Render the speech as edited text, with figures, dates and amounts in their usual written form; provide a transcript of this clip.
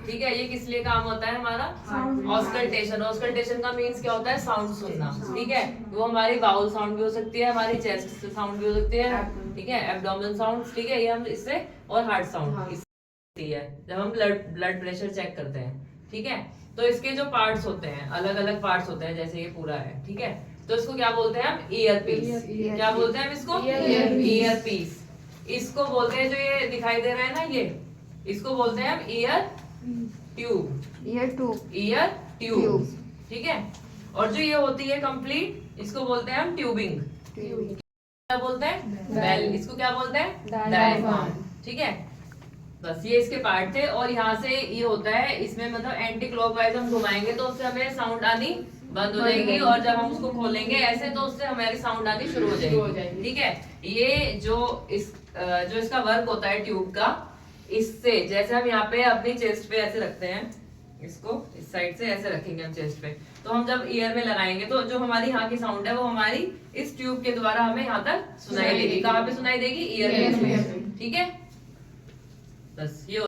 ठीक है, ये किस लिए काम होता है हमारा? ऑस्कल्टेशन। ऑस्कल्टेशन का मीन्स क्या होता है? साउंड सुनना। ठीक है, वो हमारी बाउल साउंड भी हो सकती है, हमारी चेस्ट साउंड भी हो सकती है, ठीक है, एब्डोमेन साउंड, ठीक है, ये हम इससे, और हार्ट साउंड इससे है जब हम ब्लड प्रेशर चेक करते हैं। ठीक है, तो इसके जो पार्ट्स होते हैं, अलग अलग पार्ट्स होते हैं, जैसे ये पूरा है, ठीक है, तो इसको क्या बोलते हैं हम? Earpiece. क्या बोलते हैं हम इसको? Earpiece. इसको बोलते हैं, जो ये दिखाई दे रहा है ना, ये इसको बोलते हैं हम ईयर ट्यूब। ईयर ट्यूब, ठीक है। और जो ये होती है कंप्लीट, इसको बोलते हैं हम ट्यूबिंग। क्या बोलते हैं? बेल। इसको क्या बोलते हैं? डायफ्राम। ठीक है, बस ये इसके पार्ट थे। और यहाँ से ये होता है, इसमें मतलब एंटी क्लॉकवाइज हम घुमाएंगे तो उससे हमें साउंड आनी बंद हो जाएगी, और जब हम उसको खोलेंगे ऐसे तो उससे हमारी साउंड आनी शुरू हो जाएगी। ठीक है, ये जो इसका वर्क होता है ट्यूब का, इससे जैसे हम यहाँ पे अपनी चेस्ट पे ऐसे रखते हैं, इसको इस साइड से ऐसे रखेंगे हम चेस्ट पे, तो हम जब ईयर में लगाएंगे तो जो हमारी यहाँ की साउंड है वो हमारी इस ट्यूब के द्वारा हमें यहाँ तक सुनाई देगी। कहाँ पे सुनाई देगी? ईयर में। ठीक है, बस ये